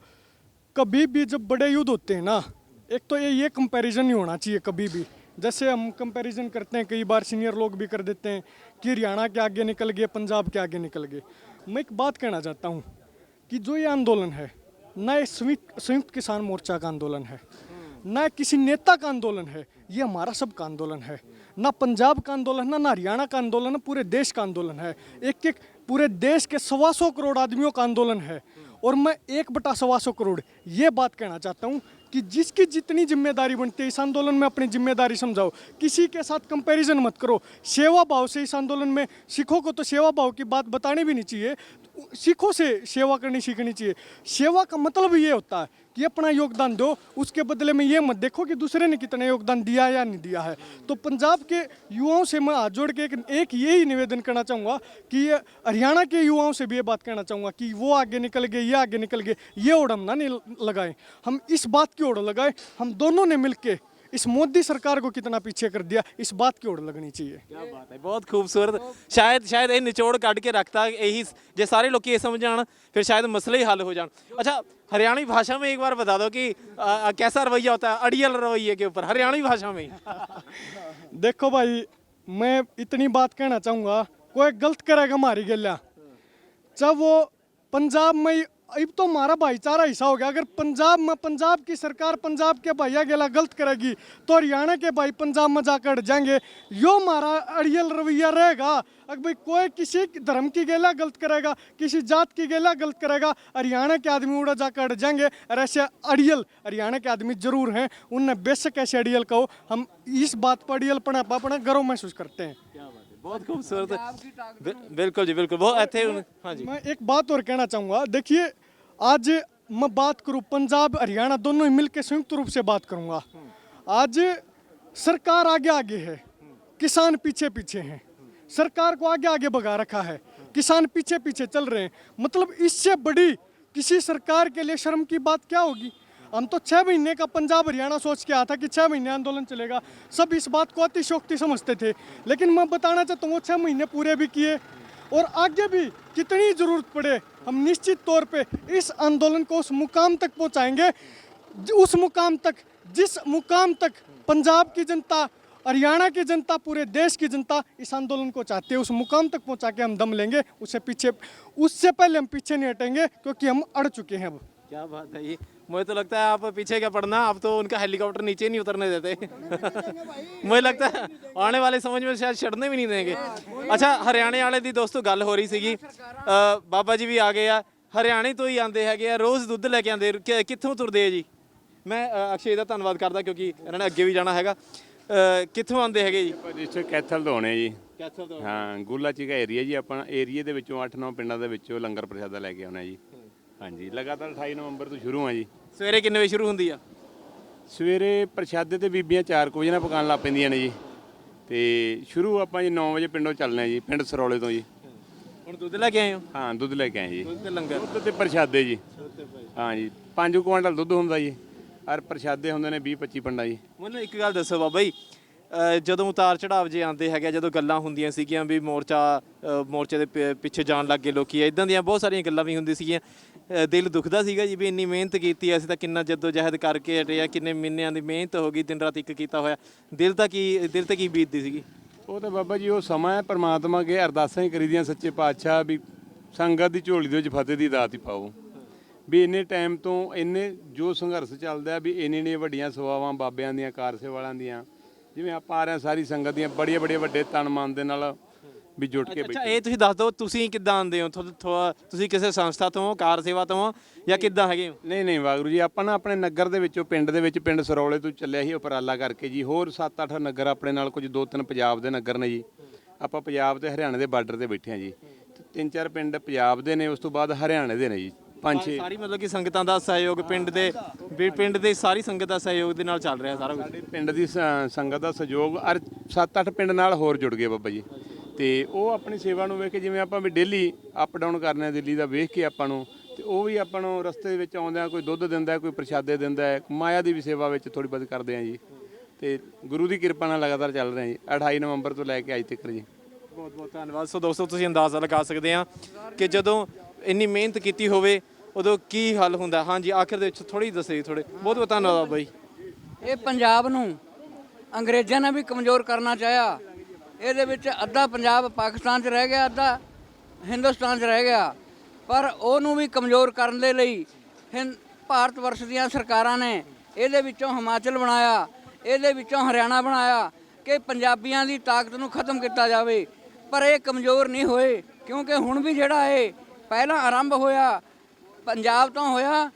S6: कभी भी जब बड़े युद्ध होते हैं ना, एक तो ये कंपैरिजन नहीं होना चाहिए कभी भी। जैसे हम कंपैरिजन करते हैं, कई बार सीनियर लोग भी कर देते हैं कि हरियाणा के आगे निकल गए, पंजाब के आगे निकल गए। मैं एक बात कहना चाहता हूँ कि जो ये आंदोलन है ना, ये संयुक्त किसान मोर्चा का आंदोलन है, ना किसी नेता का आंदोलन है, ये हमारा सबका आंदोलन है। ना पंजाब का आंदोलन है, ना हरियाणा का आंदोलन है, पूरे देश का आंदोलन है। एक पूरे देश के 125 करोड़ आदमियों का आंदोलन है। और मैं 1/125 करोड़ ये बात कहना चाहता हूँ कि जिसकी जितनी जिम्मेदारी बनती है इस आंदोलन में अपनी जिम्मेदारी समझाओ, किसी के साथ कंपैरिजन मत करो। सेवा भाव से इस आंदोलन में, सिखों को तो सेवा भाव की बात बतानी भी नहीं चाहिए, सिखों से सेवा करनी सीखनी चाहिए। सेवा का मतलब ये होता है कि अपना योगदान दो, उसके बदले में ये मत देखो कि दूसरे ने कितना योगदान दिया या नहीं दिया है। तो पंजाब के युवाओं से मैं हाथ जोड़ के एक यही निवेदन करना चाहूँगा कि हरियाणा के युवाओं से भी ये बात कहना चाहूँगा कि वो आगे निकल गए, ये आगे निकल गए, ये ओढ़ हम ना नहीं लगाएं, हम इस बात की ओढ़ लगाएं, हम दोनों ने मिलके इस मोदी सरकार को कितना पीछे कर दिया, इस बात की ओर लगनी चाहिए।
S1: क्या बात है, बहुत खूबसूरत। शायद ये निचोड़ कट के रखता यही, जे सारे लोग ये समझ जान फिर शायद मसले ही हल हो जान। अच्छा हरियाणवी भाषा में एक बार बता दो कि कैसा रवैया होता है अड़ियल रवैये के ऊपर, हरियाणवी भाषा में?
S6: देखो भाई मैं इतनी बात कहना चाहूँगा, कोई गलत करेगा हमारी गल्या, जब वो पंजाब में अब तो हमारा भाईचारा हिस्सा हो गया। अगर पंजाब में पंजाब की सरकार पंजाब के भैया गेला गलत करेगी तो हरियाणा के भाई पंजाब में जाकर अड़ जाएंगे, यो हमारा अड़ियल रवैया रहेगा। अगर भाई कोई किसी धर्म की गेला गलत करेगा, किसी जात की गेला गलत करेगा, हरियाणा के आदमी उड़ा जाकर अड़ जाएंगे। और ऐसे अड़ियल हरियाणा के आदमी जरूर हैं, उनने बेशक ऐसे अड़ियल कहो, हम इस बात पर अड़ियल अपना गर्व महसूस करते हैं।
S1: बहुत खूबसूरत, बिल्कुल जी बिल्कुल। वो थे हाँ जी।
S6: मैं एक बात और कहना चाहूँगा, देखिए आज मैं बात करूँ पंजाब हरियाणा दोनों ही मिलकर संयुक्त रूप से बात करूँगा। आज सरकार आगे आगे है, किसान पीछे पीछे हैं, सरकार को आगे आगे भगा रखा है, किसान पीछे पीछे चल रहे हैं। मतलब इससे बड़ी किसी सरकार के लिए शर्म की बात क्या होगी? हम तो 6 महीने का पंजाब हरियाणा सोच के आया था कि 6 महीने आंदोलन चलेगा, सब इस बात को अतिशयोक्ति समझते थे। लेकिन मैं बताना चाहता हूँ वो 6 महीने पूरे भी किए, और आगे भी कितनी ज़रूरत पड़े हम निश्चित तौर पे इस आंदोलन को उस मुकाम तक पहुँचाएंगे, उस मुकाम तक जिस मुकाम तक पंजाब की जनता, हरियाणा की जनता, पूरे देश की जनता इस आंदोलन को चाहती है, उस मुकाम तक पहुँचा के हम दम लेंगे। उससे पहले हम पीछे नहीं हटेंगे, क्योंकि हम अड़ चुके हैं अब।
S1: क्या बात है, ये मुझे तो लगता है आप पीछे क्या पड़ना, आप तो उनका हेलीकॉप्टर नीचे नहीं उतरने देते। मुझे लगता है आने वाले समझ में शायद चढ़ने भी नहीं देंगे। अच्छा हरियाणे वाले दी दोस्तों गल हो रही सीगी, बाबा जी भी आ गए आ, हरियाणे तो ही आंदे है, रोज़ दुੱਧ लेके आंदे, कित्थों तुरदे है जी? मैं अक्षय ਦਾ ਧੰਨਵਾਦ ਕਰਦਾ ਕਿਉਂਕਿ ਇਹਨਾਂ ਨੇ ਅੱਗੇ ਵੀ ਜਾਣਾ ਹੈਗਾ। ਕਿੱਥੋਂ ਆਂਦੇ ਹੈਗੇ ਜੀ?
S7: ਜਿੱਥੇ ਕੈਥਲ ਤੋਂ ਆਉਣੇ ਜੀ।
S1: ਕੈਥਲ ਤੋਂ?
S7: ਹਾਂ ਗੁੱਲਾ ਚੀਕਾ ਏਰੀਆ ਜੀ, ਆਪਣਾ ਏਰੀਏ ਦੇ ਵਿੱਚੋਂ 8-9 ਪਿੰਡਾਂ ਦੇ ਵਿੱਚੋਂ ਲੰਗਰ ਪ੍ਰਸ਼ਾਦਾ ਲੈ ਕੇ ਆਉਣਾ ਜੀ। ਹਾਂਜੀ ਲਗਾਤਾਰ 28 ਨਵੰਬਰ ਤੋਂ ਸ਼ੁਰੂ ਆ ਜੀ।
S1: ਸਵੇਰੇ ਕਿੰਨੇ ਵਜੇ ਸ਼ੁਰੂ ਹੁੰਦੀ ਆ?
S7: ਸਵੇਰੇ ਪ੍ਰਸ਼ਾਦੇ ਤੇ ਬੀਬੀਆਂ 4 ਵਜੇ ਨਾਲ ਪਕਾਉਣ ਲੱਗ ਪੈਂਦੀਆਂ ਨੇ ਜੀ, ਤੇ ਸ਼ੁਰੂ ਆਪਾਂ ਜੀ 9 ਵਜੇ ਪਿੰਡੋਂ ਚੱਲਦੇ ਆ ਜੀ, ਪਿੰਡ ਸਰੌਲੇ ਤੋਂ ਜੀ।
S1: ਹੁਣ ਦੁੱਧ ਲੈ ਕੇ ਆਏ ਹੋ?
S7: ਹਾਂ ਦੁੱਧ ਲੈ ਕੇ ਆਏ ਜੀ,
S1: ਦੁੱਧ ਤੇ ਲੰਗਰ,
S7: ਦੁੱਧ ਤੇ ਪ੍ਰਸ਼ਾਦੇ ਜੀ। ਹਾਂ ਜੀ 5 ਕੁਆਂਟਲ ਦੁੱਧ ਹੁੰਦਾ ਜੀ, ਔਰ ਪ੍ਰਸ਼ਾਦੇ ਹੁੰਦੇ ਨੇ 20-25 ਪਿੰਡਾਂ ਜੀ।
S1: ਮੈਨੂੰ ਇੱਕ ਗੱਲ ਦੱਸੋ ਬਾਬਾ ਜੀ, ਜਦੋਂ ਉਤਾਰ ਚੜਾਵ ਜੇ ਆਉਂਦੇ ਹੈਗੇ, ਜਦੋਂ ਗੱਲਾਂ ਹੁੰਦੀਆਂ ਸੀਗੀਆਂ ਵੀ ਮੋਰਚੇ ਦੇ ਪਿੱਛੇ ਜਾਣ ਲੱਗ ਗਏ ਲੋਕੀ, ਇਦਾਂ ਦੀਆਂ ਬਹੁਤ ਸਾਰੀਆਂ ਗੱਲਾਂ ਵੀ ਹੁੰਦੀ ਸੀਗੀਆਂ, ਦਿਲ ਦੁਖਦਾ ਸੀਗਾ ਜੀ ਵੀ ਇੰਨੀ ਮਿਹਨਤ ਕੀਤੀ, ਅਸੀਂ ਤਾਂ ਕਿੰਨਾ ਜੱਦੋ ਜਹਿਦ ਕਰਕੇ ਹਟੇ ਆ, ਕਿੰਨੇ ਮਹੀਨਿਆਂ ਦੀ ਮਿਹਨਤ ਹੋ ਗਈ, ਦਿਨ ਰਾਤ ਇੱਕ ਕੀਤਾ ਹੋਇਆ, ਦਿਲ ਤੇ ਕੀ ਬੀਤਦੀ ਸੀਗੀ?
S7: ਉਹ ਤਾਂ ਬਾਬਾ ਜੀ ਉਹ ਸਮਾਂ ਹੈ, ਪਰਮਾਤਮਾ ਅੱਗੇ ਅਰਦਾਸਾਂ ਹੀ ਕਰੀਦੀਆਂ ਸੱਚੇ ਪਾਤਸ਼ਾਹ ਵੀ ਸੰਗਤ ਦੀ ਝੋਲੀ ਦੇ ਵਿੱਚ ਫਤਿਹ ਦੀ ਦਾਤ ਹੀ ਪਾਓ, ਵੀ ਇੰਨੇ ਟਾਈਮ ਤੋਂ ਇੰਨੇ ਜੋ ਸੰਘਰਸ਼ ਚੱਲਦਾ ਵੀ ਇੰਨੇ ਵੱਡੀਆਂ ਸੇਵਾਵਾਂ ਬਾਬਿਆਂ ਦੀਆਂ, ਕਾਰਸੇ ਵਾਲਿਆਂ ਦੀਆਂ, ਜਿਵੇਂ ਆਪਾਂ ਆ ਰਹੇ ਹਾਂ ਸਾਰੀ ਸੰਗਤ ਦੀਆਂ ਬੜੇ ਵੱਡੇ ਤਨ ਮਨ ਦੇ ਨਾਲ ਵੀ ਜੁਟ ਕੇ
S1: ਅੱਛਾ, ਇਹ ਤੁਸੀਂ ਦੱਸ ਦਿਓ ਤੁਸੀਂ ਕਿੱਦਾਂ ਆਉਂਦੇ ਹੋ? ਤੁਸੀਂ ਕਿਸੇ ਸੰਸਥਾ ਤੋਂ, ਕਾਰ ਸੇਵਾ ਤੋਂ ਜਾਂ ਕਿੱਦਾਂ ਹੈਗੇ ਹੋ?
S7: ਨਹੀਂ ਵਾਹਿਗੁਰੂ ਜੀ, ਆਪਾਂ ਨਾ ਆਪਣੇ ਨਗਰ ਦੇ ਵਿੱਚੋਂ ਪਿੰਡ ਸਰੌਲੇ ਤੋਂ ਚੱਲਿਆ ਸੀ ਉਪਰਾਲਾ ਕਰਕੇ ਜੀ, ਹੋਰ 7-8 ਨਗਰ ਆਪਣੇ ਨਾਲ, ਕੁਝ 2-3 ਪੰਜਾਬ ਦੇ ਨਗਰ ਨੇ ਜੀ। ਆਪਾਂ ਪੰਜਾਬ ਤੇ ਹਰਿਆਣੇ ਦੇ ਬਾਰਡਰ ਤੇ ਬੈਠੇ ਹਾਂ ਜੀ, 3-4 ਪਿੰਡ ਪੰਜਾਬ ਦੇ ਨੇ, ਉਸ ਤੋਂ ਬਾਅਦ ਹਰਿਆਣੇ ਦੇ ਨੇ ਜੀ, 5-6।
S1: ਸਾਰੀ ਮਤਲਬ ਕਿ ਸੰਗਤਾਂ ਦਾ ਸਹਿਯੋਗ, ਪਿੰਡ ਦੇ ਸਾਰੀ ਸੰਗਤ ਦਾ ਸਹਿਯੋਗ ਦੇ ਨਾਲ ਚੱਲ ਰਿਹਾ ਸਾਰਾ ਕੁਝ।
S7: ਸਾਡੇ ਪਿੰਡ ਦੀ ਸੰਗਤ ਦਾ ਸਹਿਯੋਗ ਔਰ 7-8 ਪਿੰਡ ਨਾਲ ਹੋਰ ਜੁੜ ਗਏ ਬਾਬਾ ਜੀ, ਤੇ ਉਹ ਆਪਣੀ ਸੇਵਾ ਨੂੰ ਵੇਖ ਕੇ, ਜਿਵੇਂ ਆਪਾਂ ਵੀ ਡੇਲੀ ਅਪ ਡਾਊਨ ਕਰਨੇ ਆ ਦਿੱਲੀ ਦਾ, ਵੇਖ ਕੇ ਆਪਾਂ ਨੂੰ, ਤੇ ਉਹ ਵੀ ਆਪਾਂ ਨੂੰ ਰਸਤੇ ਵਿੱਚ ਆਉਂਦਿਆਂ ਕੋਈ ਦੁੱਧ ਦਿੰਦਾ, ਕੋਈ ਪ੍ਰਸ਼ਾਦੇ ਦਿੰਦਾ ਹੈ, ਮਾਇਆ ਦੀ ਵੀ ਸੇਵਾ ਵਿੱਚ ਥੋੜੀ ਬਹੁਤ ਕਰਦੇ ਆ ਜੀ, ਤੇ ਗੁਰੂ ਦੀ ਕਿਰਪਾ ਨਾਲ ਲਗਾਤਾਰ ਚੱਲ ਰਹੇ ਆ ਜੀ 28 ਨਵੰਬਰ ਤੋਂ ਲੈ ਕੇ ਅੱਜ ਤੱਕ ਜੀ।
S1: ਬਹੁਤ ਧੰਨਵਾਦ। ਸੋ ਦੋਸਤੋ, ਤੁਸੀਂ ਅੰਦਾਜ਼ਾ ਲਗਾ ਸਕਦੇ ਆ ਕਿ ਜਦੋਂ ਇੰਨੀ ਮਿਹਨਤ ਕੀਤੀ ਹੋਵੇ ਉਦੋਂ ਕੀ ਹੱਲ ਹੁੰਦਾ। ਹਾਂਜੀ, ਆਖਿਰ ਦੇ ਵਿੱਚ ਥੋੜੀ ਦੱਸੇ ਥੋੜੇ। ਬਹੁਤ ਧੰਨਵਾਦ ਬਾਈ।
S8: ਇਹ ਪੰਜਾਬ ਨੂੰ ਅੰਗਰੇਜ਼ਾਂ ਨੇ ਵੀ ਕਮਜ਼ੋਰ ਕਰਨਾ ਚਾਹਿਆ, ਇਹਦੇ ਵਿੱਚ ਅੱਧਾ ਪੰਜਾਬ ਪਾਕਿਸਤਾਨ 'ਚ ਰਹਿ ਗਿਆ, ਅੱਧਾ ਹਿੰਦੁਸਤਾਨ 'ਚ ਰਹਿ ਗਿਆ, ਪਰ ਉਹਨੂੰ ਵੀ ਕਮਜ਼ੋਰ ਕਰਨ ਦੇ ਲਈ ਭਾਰਤ ਵਰਸ਼ ਦੀਆਂ ਸਰਕਾਰਾਂ ਨੇ ਇਹਦੇ ਵਿੱਚੋਂ ਹਿਮਾਚਲ ਬਣਾਇਆ, ਇਹਦੇ ਵਿੱਚੋਂ ਹਰਿਆਣਾ ਬਣਾਇਆ ਕਿ ਪੰਜਾਬੀਆਂ ਦੀ ਤਾਕਤ ਨੂੰ ਖਤਮ ਕੀਤਾ ਜਾਵੇ, ਪਰ ਇਹ ਕਮਜ਼ੋਰ ਨਹੀਂ ਹੋਏ, ਕਿਉਂਕਿ ਹੁਣ ਵੀ ਜਿਹੜਾ ਇਹ ਪਹਿਲਾਂ ਆਰੰਭ ਹੋਇਆ ਪੰਜਾਬ ਤੋਂ ਹੋਇਆ,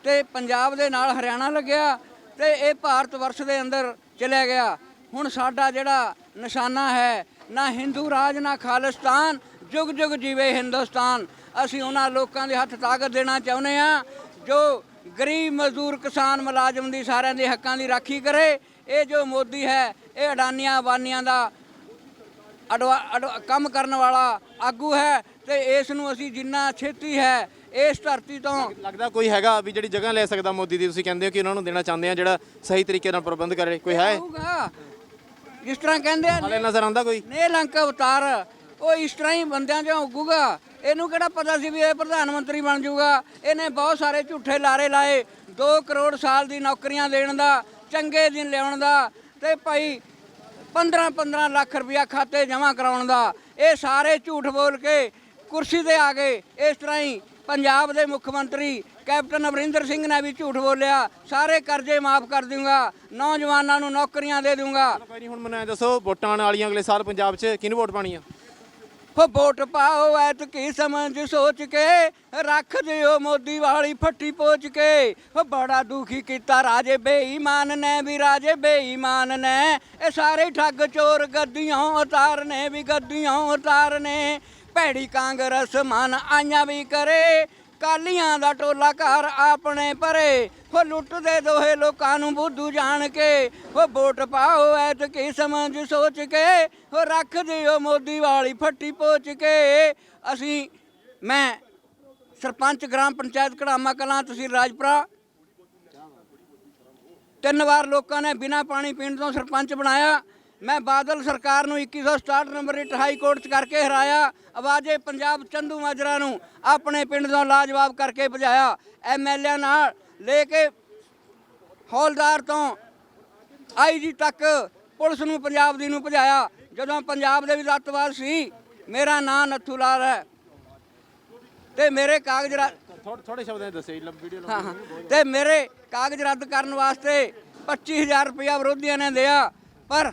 S8: ਤੇ ਪੰਜਾਬ ਦੇ ਨਾਲ ਹਰਿਆਣਾ ਲੱਗਿਆ, ਤੇ ਇਹ ਭਾਰਤ ਵਰਸ਼ ਦੇ ਅੰਦਰ ਚਲਿਆ ਗਿਆ। ਹੁਣ ਸਾਡਾ ਜਿਹੜਾ ਨਿਸ਼ਾਨਾ ਹੈ, ਨਾ ਹਿੰਦੂ ਰਾਜ ਨਾ ਖਾਲਿਸਤਾਨ, ਜੁਗ ਜੁਗ ਜੀਵੇ ਹਿੰਦੁਸਤਾਨ। ਅਸੀਂ ਉਹਨਾਂ ਲੋਕਾਂ ਦੇ ਹੱਥ ਤਾਕਤ ਦੇਣਾ ਚਾਹੁੰਦੇ ਹਾਂ ਜੋ ਗਰੀਬ ਮਜ਼ਦੂਰ ਕਿਸਾਨ ਮੁਲਾਜ਼ਮ ਦੀ ਸਾਰਿਆਂ ਦੇ ਹੱਕਾਂ ਦੀ ਰਾਖੀ ਕਰੇ। ਇਹ ਜੋ ਮੋਦੀ ਹੈ ਇਹ ਅਡਾਨੀਆਂ ਅਬਾਨੀਆਂ ਦਾ ਕੰਮ ਕਰਨ ਵਾਲਾ ਆਗੂ ਹੈ, ਤੇ ਇਸ ਨੂੰ ਅਸੀਂ ਜਿੰਨਾ ਛੇਤੀ ਹੈ ਇਸ ਧਰਤੀ ਤੋਂ।
S1: ਲੱਗਦਾ ਕੋਈ ਹੈਗਾ ਵੀ ਜਿਹੜੀ ਜਗ੍ਹਾ ਲੈ ਸਕਦਾ ਮੋਦੀ ਦੀ? ਤੁਸੀਂ ਕਹਿੰਦੇ ਹੋ ਕਿ ਉਹਨਾਂ ਨੂੰ ਦੇਣਾ ਚਾਹੁੰਦੇ ਆ ਜਿਹੜਾ ਸਹੀ ਤਰੀਕੇ ਨਾਲ ਪ੍ਰਬੰਧ ਕਰੇ, ਕੋਈ ਹੈ?
S8: ਜਿਸ ਤਰ੍ਹਾਂ ਕਹਿੰਦੇ ਆ
S1: ਹਾਲੇ ਨਜ਼ਰ ਆਉਂਦਾ ਕੋਈ?
S8: ਨੀਲੰਕ ਅਵਤਾਰ, ਉਹ ਇਸ ਤਰ੍ਹਾਂ ਹੀ ਬੰਦਿਆਂ 'ਚੋਂ ਉੱਗੂਗਾ। ਇਹਨੂੰ ਕਿਹੜਾ ਪਤਾ ਸੀ ਵੀ ਇਹ ਪ੍ਰਧਾਨ ਮੰਤਰੀ ਬਣ ਜਾਊਗਾ? ਇਹਨੇ ਬਹੁਤ ਸਾਰੇ ਝੂਠੇ ਲਾਰੇ ਲਾਏ, 2 ਕਰੋੜ ਸਾਲ ਦੀ ਨੌਕਰੀਆਂ ਦੇਣ ਦਾ, ਚੰਗੇ ਦਿਨ ਲਿਆਉਣ ਦਾ, ਤੇ ਭਾਈ 15-15 ਲੱਖ ਰੁਪਇਆ ਖਾਤੇ ਜਮ੍ਹਾਂ ਕਰਾਉਣ ਦਾ। ਇਹ ਸਾਰੇ ਝੂਠ ਬੋਲ ਕੇ ਕੁਰਸੀ ਤੇ ਆ ਗਏ। ਇਸ ਤਰ੍ਹਾਂ ਹੀ ਪੰਜਾਬ ਦੇ ਮੁੱਖ ਮੰਤਰੀ ਕੈਪਟਨ ਅਮਰਿੰਦਰ ਸਿੰਘ ਨੇ ਵੀ ਝੂਠ ਬੋਲਿਆ, ਸਾਰੇ ਕਰਜ਼ੇ ਮਾਫ ਕਰ ਦੂੰਗਾ, ਨੌਜਵਾਨਾਂ ਨੂੰ ਨੌਕਰੀਆਂ ਦੇ ਦੂੰਗਾ।
S1: ਕੋਈ ਨਹੀਂ, ਹੁਣ ਮੈਨੂੰ ਇਹ ਦੱਸੋ, ਵੋਟਾਂ ਆਉਣ ਵਾਲੀਆਂ ਅਗਲੇ ਸਾਲ ਪੰਜਾਬ 'ਚ, ਕਿਹਨੂੰ ਵੋਟ ਪਾਣੀ ਆ?
S8: ਹੋ ਵੋਟ ਪਾਓ ਐਤਕੀ ਸਮਝ ਸੋਚ ਕੇ, ਰੱਖ ਦਿਓ ਮੋਦੀ ਵਾਲੀ ਫੱਟੀ ਪੋਚ ਕੇ। ਹੋ ਬੜਾ ਦੁਖੀ ਕੀਤਾ ਰਾਜੇ ਬੇਈਮਾਨ ਨੇ, ਵੀ ਰਾਜੇ ਬੇਈਮਾਨ ਨੇ, ਇਹ ਸਾਰੇ ਠੱਗ ਚੋਰ ਗੱਦੀਆਂ ਉਤਾਰਨੇ, ਵੀ ਗੱਦੀਆਂ ਉਤਾਰਨੇ। ਭੈੜੀ ਕਾਂਗਰਸ ਮਨ ਆਈਆਂ ਵੀ ਕਰੇ, ਕਾਲੀਆਂ ਦਾ ਟੋਲਾ ਘਰ ਆਪਣੇ ਪਰੇ। ਹੋ ਲੁੱਟਦੇ ਦੋਹੇ ਲੋਕਾਂ ਨੂੰ ਬੁੱਧੂ ਜਾਣ ਕੇ, ਹੋ ਵੋਟ ਪਾਓ ਐਤਕੀ ਸਮਝ ਸੋਚ ਕੇ, ਹੋ ਰੱਖ ਦਿਓ ਮੋਦੀ ਵਾਲੀ ਫੱਟੀ ਪੋਚ ਕੇ। ਮੈਂ ਸਰਪੰਚ ਗ੍ਰਾਮ ਪੰਚਾਇਤ ਕੜਾਮਾ ਕਲਾਂ, ਤਹਿਸੀਲ ਰਾਜਪੁਰਾ, 3 ਵਾਰ ਲੋਕਾਂ ਨੇ ਬਿਨਾਂ ਪਾਣੀ ਪੀਣ ਤੋਂ ਸਰਪੰਚ ਬਣਾਇਆ। ਮੈਂ ਬਾਦਲ ਸਰਕਾਰ ਨੂੰ 2167 ਨੰਬਰ ਰਿਟ ਹਾਈ ਕੋਰਟ 'ਚ ਕਰਕੇ ਹਰਾਇਆ। ਆਵਾਜ਼ੇ ਪੰਜਾਬ ਚੰਦੂ ਮਾਜਰਾ ਨੂੰ ਆਪਣੇ ਪਿੰਡ ਤੋਂ ਲਾਜਵਾਬ ਕਰਕੇ ਭਜਾਇਆ। MLA ਨਾਲ ਲੈ ਕੇ ਹੌਲਦਾਰ ਤੋਂ IG ਤੱਕ ਪੁਲਿਸ ਨੂੰ ਪੰਜਾਬ ਦੀ ਨੂੰ ਭਜਾਇਆ। ਜਦੋਂ ਪੰਜਾਬ ਦੇ ਵੀ ਅੱਤਵਾਦ ਸੀ, ਮੇਰਾ ਨਾਂ ਨੱਥੂ ਲਾਲ ਹੈ, ਤੇ ਮੇਰੇ ਕਾਗਜ਼
S1: ਥੋੜੇ ਸ਼ਬਦਾਂ 'ਚ ਦੱਸਿਓ ਵੀਡੀਓ।
S8: ਹਾਂ, ਤੇ ਮੇਰੇ ਕਾਗਜ਼ ਰੱਦ ਕਰਨ ਵਾਸਤੇ 25,000 ਰੁਪਇਆ ਵਿਰੋਧੀਆਂ ਨੇ ਦਿਆ, ਪਰ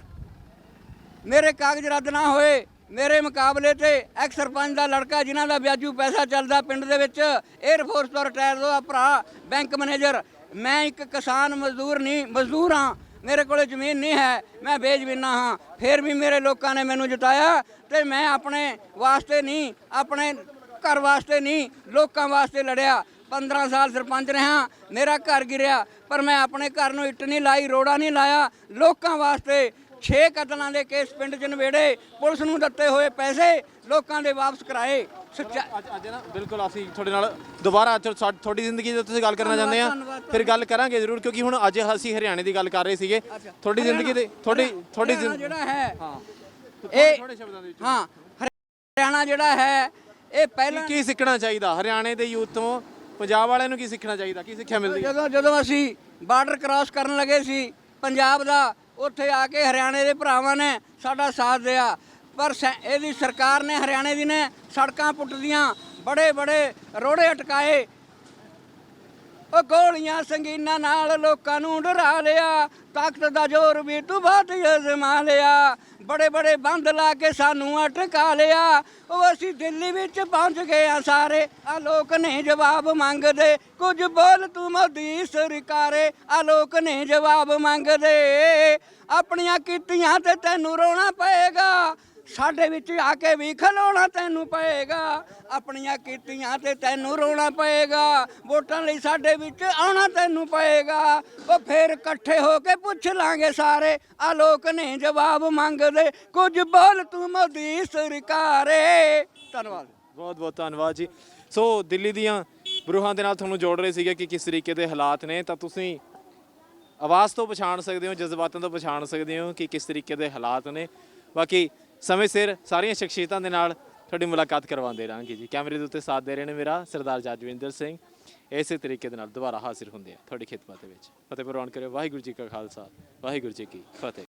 S8: ਮੇਰੇ ਕਾਗਜ਼ ਰੱਦ ਨਾ ਹੋਏ। ਮੇਰੇ ਮੁਕਾਬਲੇ ਤੇ ਐਕਸ ਸਰਪੰਚ ਦਾ ਲੜਕਾ, ਜਿਨ੍ਹਾਂ ਦਾ ਵਿਆਜੂ ਪੈਸਾ ਚੱਲਦਾ ਪਿੰਡ ਦੇ ਵਿੱਚ, 에ਅਰਫੋਰਸ ਤੋਂ ਰਿਟਾਇਰ ਹੋਇਆ ਭਰਾ, ਬੈਂਕ ਮੈਨੇਜਰ। ਮੈਂ ਇੱਕ ਕਿਸਾਨ ਮਜ਼ਦੂਰ ਹਾਂ, ਮੇਰੇ ਕੋਲ ਜ਼ਮੀਨ ਨਹੀਂ ਹੈ, ਮੈਂ ਬੇਜ਼ਮੀਨਾ ਹਾਂ, ਫਿਰ ਵੀ ਮੇਰੇ ਲੋਕਾਂ ਨੇ ਮੈਨੂੰ ਜਿਤਾਇਆ। ਤੇ ਮੈਂ ਆਪਣੇ ਵਾਸਤੇ ਨਹੀਂ, ਆਪਣੇ ਘਰ ਵਾਸਤੇ ਨਹੀਂ, ਲੋਕਾਂ ਵਾਸਤੇ ਲੜਿਆ। 15 ਸਾਲ ਸਰਪੰਚ ਰਿਹਾ, ਮੇਰਾ ਘਰ ਗਿਰਿਆ, ਪਰ ਮੈਂ ਆਪਣੇ ਘਰ ਨੂੰ ਇੱਟ ਨਹੀਂ ਲਾਈ, ਰੋੜਾ ਨਹੀਂ ਲਾਇਆ, ਲੋਕਾਂ ਵਾਸਤੇ 6 ਕਤਲਾਂ ਦੇ ਕੇਸ ਪਿੰਡ 'ਚ ਨਵੇੜੇ, ਪੁਲਿਸ ਨੂੰ ਦਿੱਤੇ ਹੋਏ ਪੈਸੇ ਲੋਕਾਂ ਦੇ ਵਾਪਸ ਕਰਾਏ। ਸੱਚਾ
S1: ਅੱਜ ਨਾ ਬਿਲਕੁਲ ਅਸੀਂ ਤੁਹਾਡੇ ਨਾਲ ਦੁਬਾਰਾ ਤੁਹਾਡੀ ਜ਼ਿੰਦਗੀ ਦੇ ਤੁਸੀਂ ਗੱਲ ਕਰਨਾ ਚਾਹੁੰਦੇ ਆ, ਫਿਰ ਗੱਲ ਕਰਾਂਗੇ ਜ਼ਰੂਰ, ਕਿਉਂਕਿ ਹੁਣ ਅੱਜ ਅਸੀਂ ਹਰਿਆਣੇ ਦੀ ਗੱਲ ਕਰ ਰਹੇ ਸੀਗੇ। ਤੁਹਾਡੀ ਜ਼ਿੰਦਗੀ ਦੇ ਤੁਹਾਡੀ
S8: ਹਰਿਆਣਾ ਜਿਹੜਾ ਹੈ
S1: ਹਾਂ
S8: ਇਹ
S1: ਥੋੜੇ ਸ਼ਬਦਾਂ ਦੇ ਵਿੱਚ
S8: ਹਾਂ ਹਰਿਆਣਾ ਜਿਹੜਾ ਹੈ ਇਹ ਪਹਿਲਾਂ
S1: ਕੀ ਸਿੱਖਣਾ ਚਾਹੀਦਾ ਹਰਿਆਣੇ ਦੇ ਯੂਥ ਤੋਂ, ਪੰਜਾਬ ਵਾਲਿਆਂ ਨੂੰ ਕੀ ਸਿੱਖਣਾ ਚਾਹੀਦਾ, ਕੀ ਸਿੱਖਿਆ ਮਿਲਦੀ ਹੈ?
S8: ਜਦੋਂ ਅਸੀਂ ਬਾਰਡਰ ਕ੍ਰਾਸ ਕਰਨ ਲੱਗੇ ਸੀ ਪੰਜਾਬ ਦਾ, ਉੱਥੇ ਆ ਕੇ ਹਰਿਆਣੇ ਦੇ ਭਰਾਵਾਂ ਨੇ ਸਾਡਾ ਸਾਥ ਦਿਆ, ਪਰ ਇਹਦੀ ਸਰਕਾਰ ਨੇ, ਹਰਿਆਣੇ ਦੀ ਨੇ ਸੜਕਾਂ ਪੁੱਟਦੀਆਂ, ਬੜੇ ਬੜੇ ਰੋੜੇ ਅਟਕਾਏ, ਉਹ ਗੋਲੀਆਂ ਸੰਗੀਨਾਂ ਨਾਲ ਲੋਕਾਂ ਨੂੰ ਡਰਾ ਲਿਆ, ਤਾਕਤ ਦਾ ਜ਼ੋਰ ਵੀ ਤੂੰ ਬਹੁਤ ਅਜ਼ਮਾ ਲਿਆ, ਬੜੇ ਬੜੇ ਬੰਦ ਲਾ ਕੇ ਸਾਨੂੰ ਅਟਕਾ ਲਿਆ, ਉਹ ਅਸੀਂ ਦਿੱਲੀ ਵਿੱਚ ਪਹੁੰਚ ਗਏ ਆ ਸਾਰੇ, ਆ ਲੋਕ ਨੇ ਜਵਾਬ ਮੰਗਦੇ, ਕੁਝ ਬੋਲ ਤੂੰ ਮੋਦੀ ਸਰਕਾਰੇ, ਆ ਲੋਕ ਨੇ ਜਵਾਬ ਮੰਗਦੇ, ਆਪਣੀਆਂ ਕੀਤੀਆਂ ਤੇ ਤੈਨੂੰ ਰੋਣਾ ਪਏਗਾ, ਸਾਡੇ ਵਿੱਚ ਆ ਕੇ ਵੀ ਖਲੋਣਾ ਤੈਨੂੰ ਪਏਗਾ, ਆਪਣੀਆਂ ਕੀਤੀਆਂ ਤੇ ਤੈਨੂੰ ਰੋਣਾ ਪਏਗਾ, ਵੋਟਾਂ ਲਈ ਸਾਡੇ ਵਿੱਚ ਆਉਣਾ ਤੈਨੂੰ ਪਏਗਾ, ਉਹ ਫੇਰ ਇਕੱਠੇ ਹੋ ਕੇ ਪੁੱਛ ਲਾਂਗੇ ਸਾਰੇ, ਆ ਲੋਕ ਨੇ ਜਵਾਬ ਮੰਗਦੇ, ਕੁਝ ਬੋਲ ਤੂੰ ਮੋਦੀ ਸਰਕਾਰੇ। ਧੰਨਵਾਦ,
S1: ਬਹੁਤ ਬਹੁਤ ਧੰਨਵਾਦ ਜੀ। ਸੋ ਦਿੱਲੀ ਦੀਆਂ ਬਰੂਹਾਂ ਦੇ ਨਾਲ ਤੁਹਾਨੂੰ ਜੋੜ ਰਹੇ ਸੀਗੇ ਕਿ ਕਿਸ ਤਰੀਕੇ ਦੇ ਹਾਲਾਤ ਨੇ, ਤਾਂ ਤੁਸੀਂ ਆਵਾਜ਼ ਤੋਂ ਪਛਾਣ ਸਕਦੇ ਹੋ, ਜਜ਼ਬਾਤਾਂ ਤੋਂ ਪਛਾਣ ਸਕਦੇ ਹੋ ਕਿ ਕਿਸ ਤਰੀਕੇ ਦੇ ਹਾਲਾਤ ਨੇ। ਬਾਕੀ ਸਮੇਂ ਸਿਰ ਸਾਰੀਆਂ ਸ਼ਖਸੀਅਤਾਂ ਦੇ ਨਾਲ ਤੁਹਾਡੀ ਮੁਲਾਕਾਤ ਕਰਵਾਉਂਦੇ ਰਹਾਂਗੇ ਜੀ। ਕੈਮਰੇ ਦੇ ਉੱਤੇ ਸਾਥ ਦੇ ਰਹੇ ਨੇ ਮੇਰਾ ਸਰਦਾਰ ਜਜਵਿੰਦਰ ਸਿੰਘ। ਇਸੇ ਤਰੀਕੇ ਦੇ ਨਾਲ ਦੁਬਾਰਾ ਹਾਜ਼ਰ ਹੁੰਦੇ ਆ ਤੁਹਾਡੀ ਖਿਦਮਤ ਦੇ ਵਿੱਚ। ਫਤਿਹ ਪ੍ਰਵਾਨ ਕਰਿਓ। ਵਾਹਿਗੁਰੂ ਜੀ ਕਾ ਖਾਲਸਾ, ਵਾਹਿਗੁਰੂ ਜੀ ਕੀ ਫਤਿਹ।